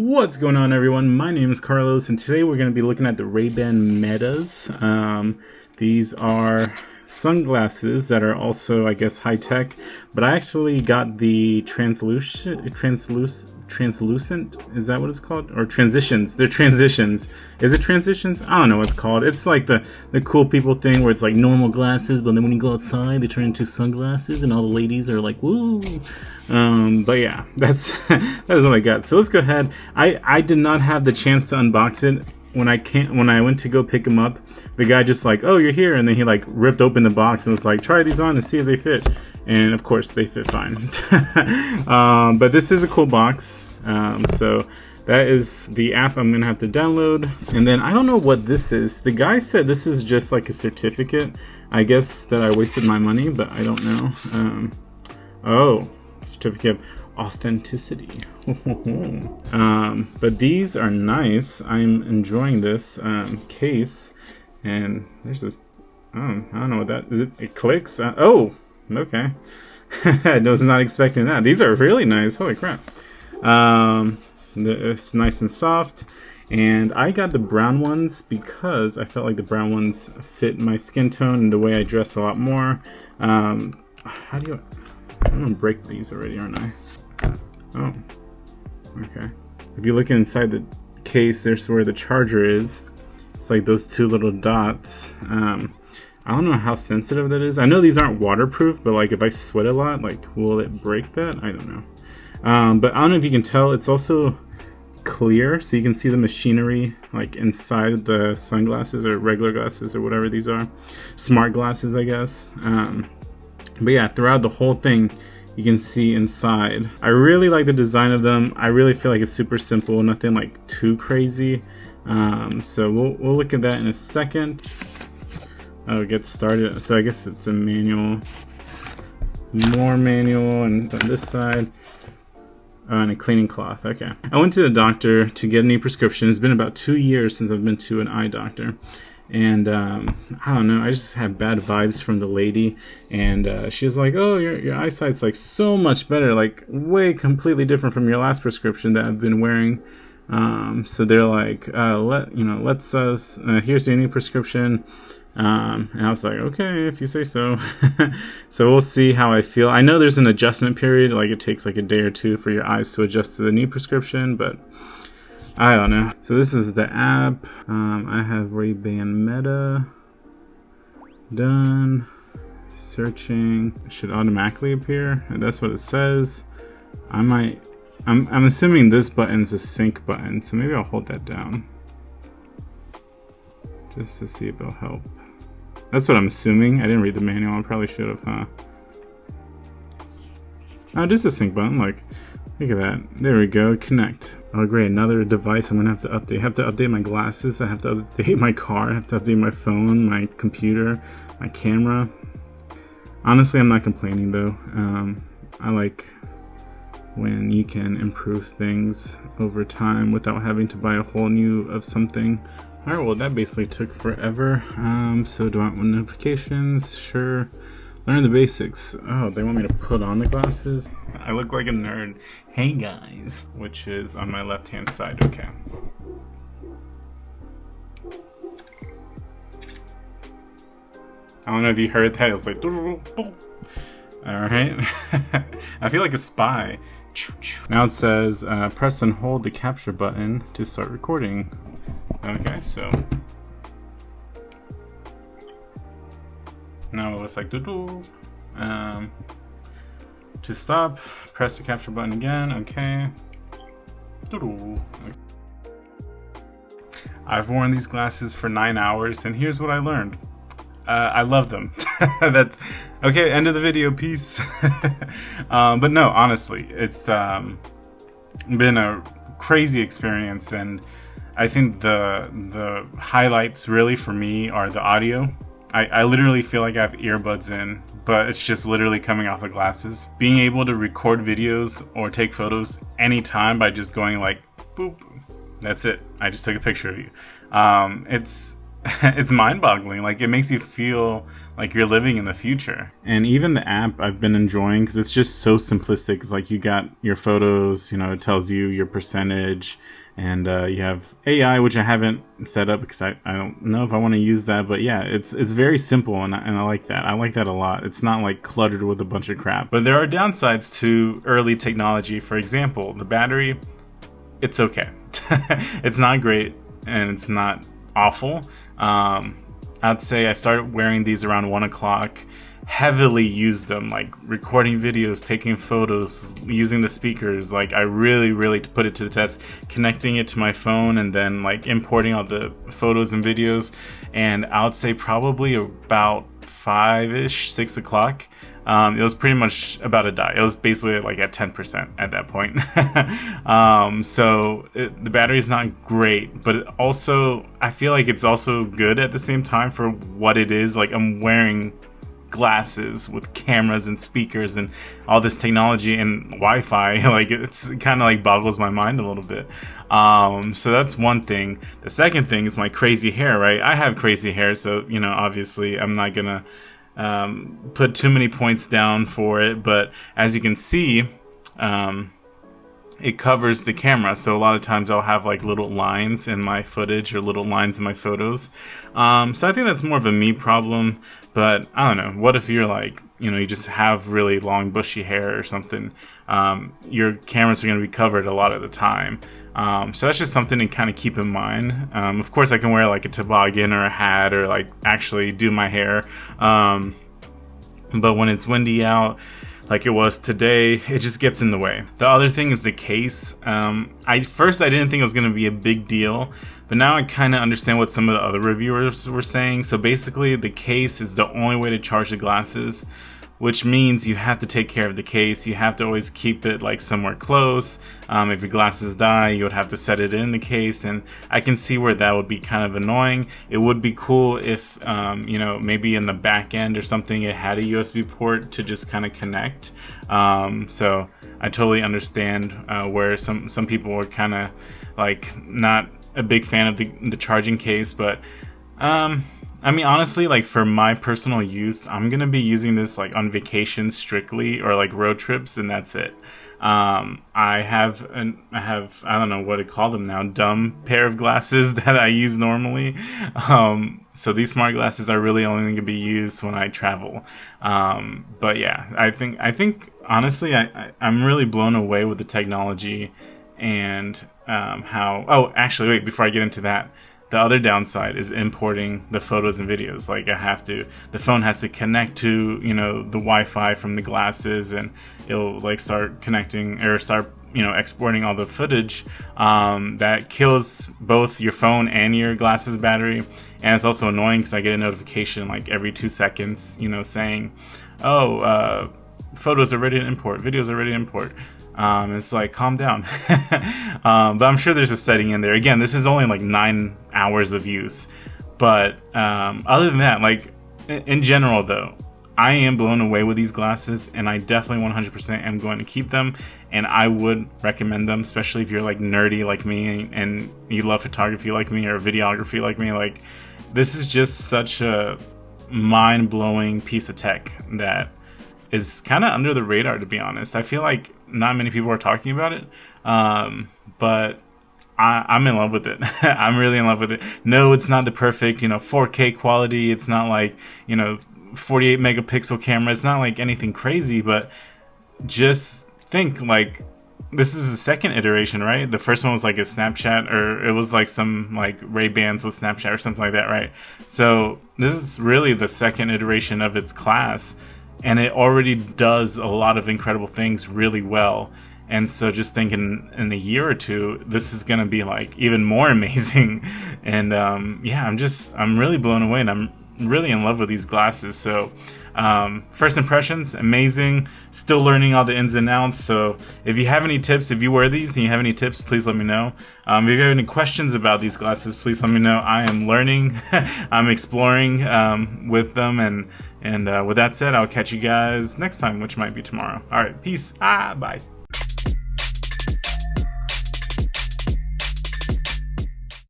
What's going on, everyone? My name is Carlos, and today we're going to be looking at the Ray-Ban Metas. These are sunglasses that are also, I guess, high-tech, but I actually got the translucent, is that what it's called? Or transitions. They're transitions. Is it transitions? I don't know what it's called. It's like the cool people thing where it's like normal glasses, but then when you go outside, they turn into sunglasses, and all the ladies are like, woo! But yeah, that is what I got. So let's go ahead. I did not have the chance to unbox it. When I went to go pick them up, the guy just like, oh, you're here, and then he like ripped open the box and was like, try these on and see if they fit. And of course they fit fine. But this is a cool box. So that is the app I'm gonna have to download. And then I don't know what this is. The guy said this is just like a certificate. I guess that I wasted my money, but I don't know. Oh, certificate of authenticity. But these are nice. I'm enjoying this case. And there's this, I don't know what that, it clicks. Oh, okay. I was not expecting that. These are really nice. Holy crap. It's nice and soft. And I got the brown ones because I felt like the brown ones fit my skin tone and the way I dress a lot more. I'm gonna break these already, aren't I? Oh, okay. If you look inside the case, there's where the charger is. It's like those two little dots. I don't know how sensitive that is. I know these aren't waterproof, but like if I sweat a lot, like will it break that? I don't know. But I don't know if you can tell, it's also clear, so you can see the machinery like inside the sunglasses or regular glasses or whatever these are. Smart glasses, I guess. But yeah, throughout the whole thing, you can see inside. I really like the design of them. I really feel like it's super simple, nothing like too crazy. So we'll look at that in a second. Oh, get started. So I guess it's a manual, more manual, and on this side, and a cleaning cloth. Okay. I went to the doctor to get a new prescription. It's been about 2 years since I've been to an eye doctor. And I don't know, I just had bad vibes from the lady, and she was like, oh, your eyesight's like so much better, like way completely different from your last prescription that I've been wearing. So they're like, here's your new prescription. And I was like, okay, if you say so. So we'll see how I feel. I know there's an adjustment period, like it takes like a day or two for your eyes to adjust to the new prescription, but I don't know. So this is the app. I have Ray-Ban Meta. Done. Searching. It should automatically appear. That's what it says. I'm assuming this button's a sync button, so maybe I'll hold that down. Just to see if it'll help. That's what I'm assuming. I didn't read the manual. I probably should have, huh? Oh, this is a sync button. Like, look at that. There we go. Connect. Oh, great. Another device I'm going to have to update. I have to update my glasses. I have to update my car. I have to update my phone, my computer, my camera. Honestly, I'm not complaining, though. I like when you can improve things over time without having to buy a whole new of something. Alright, well, that basically took forever. So do I want notifications? Sure. Learn the basics. Oh, they want me to put on the glasses? I look like a nerd. Hey guys. Which is on my left hand side. Okay. I don't know if you heard that. It was like, alright. I feel like a spy. Now it says, press and hold the capture button to start recording. Okay, so now it looks like to stop, press the capture button again. Okay. I've worn these glasses for 9 hours, and here's what I learned. I love them. That's okay. End of the video. Peace. But no, honestly, it's been a crazy experience, and I think the highlights really for me are the audio. I literally feel like I have earbuds in, but it's just literally coming off the glasses. Being able to record videos or take photos anytime by just going like, boop. That's it. I just took a picture of you. it's mind-boggling. Like, it makes you feel like you're living in the future. And even the app I've been enjoying because it's just so simplistic. It's like you got your photos, you know, it tells you your percentage, and you have AI, which I haven't set up because I don't know if I want to use that. But yeah, it's very simple, and I like that. I like that a lot. It's not like cluttered with a bunch of crap. But there are downsides to early technology. For example, the battery, it's okay. It's not great, and it's not awful. I'd say I started wearing these around 1 o'clock, heavily used them, like recording videos, taking photos, using the speakers. Like, I really put it to the test, connecting it to my phone and then like importing all the photos and videos. And I would say probably about 5-ish, 6 o'clock, it was pretty much about to die. It was basically like at 10% at that point. The battery is not great, but it also, I feel like it's also good at the same time for what it is. Like, I'm wearing glasses with cameras and speakers and all this technology and Wi-Fi. Like, it's kind of like boggles my mind a little bit. So that's one thing. The second thing is my crazy hair, right? I have crazy hair, so, you know, obviously I'm not gonna put too many points down for it, but as you can see, it covers the camera, so a lot of times I'll have like little lines in my footage or little lines in my photos. So I think that's more of a me problem, but I don't know, what if you're like, you know, you just have really long bushy hair or something? Your cameras are going to be covered a lot of the time. So that's just something to kind of keep in mind. Of course, I can wear like a toboggan or a hat or like actually do my hair. But when it's windy out, like it was today, it just gets in the way. The other thing is the case. First I didn't think it was going to be a big deal, but now I kind of understand what some of the other reviewers were saying. So basically, the case is the only way to charge the glasses, which means you have to take care of the case. You have to always keep it like somewhere close. If your glasses die, you would have to set it in the case, and I can see where that would be kind of annoying. It would be cool if, you know, maybe in the back end or something, it had a USB port to just kind of connect. So I totally understand where some people were kind of like not a big fan of the charging case, but I mean, honestly, like for my personal use, I'm gonna be using this like on vacation strictly, or like road trips, and that's it. I have I don't know what to call them now, dumb pair of glasses that I use normally. So these smart glasses are really only going to be used when I travel. But yeah, I think honestly, I'm really blown away with the technology and how. Oh, actually, wait, before I get into that. The other downside is importing the photos and videos. Like, the phone has to connect to, you know, the Wi-Fi from the glasses, and it'll like start connecting or start, you know, exporting all the footage. That kills both your phone and your glasses battery. And it's also annoying because I get a notification like every 2 seconds, you know, saying, oh, photos are ready to import, videos are ready to import. It's like, calm down. But I'm sure there's a setting in there. Again, this is only like 9 hours of use. But other than that, like in general though, I am blown away with these glasses, and I definitely 100% am going to keep them, and I would recommend them, especially if you're like nerdy like me and you love photography like me or videography like me. Like, this is just such a mind-blowing piece of tech that is kind of under the radar, to be honest. I feel like not many people are talking about it, but I'm in love with it. I'm really in love with it. No, it's not the perfect, 4K quality. It's not like, 48 megapixel camera. It's not like anything crazy, but just think, like, this is the second iteration, right? The first one was like a Snapchat, or it was like some like Ray-Bans with Snapchat or something like that, right? So this is really the second iteration of its class, and it already does a lot of incredible things really well. And so just thinking in a year or two, this is going to be like even more amazing. And yeah, I'm really blown away, and I'm really in love with these glasses. So first impressions, amazing. Still learning all the ins and outs. So if you have any tips, if you wear these and you have any tips, please let me know. If you have any questions about these glasses, please let me know. I am learning. I'm exploring with them. And with that said, I'll catch you guys next time, which might be tomorrow. All right, peace. Bye.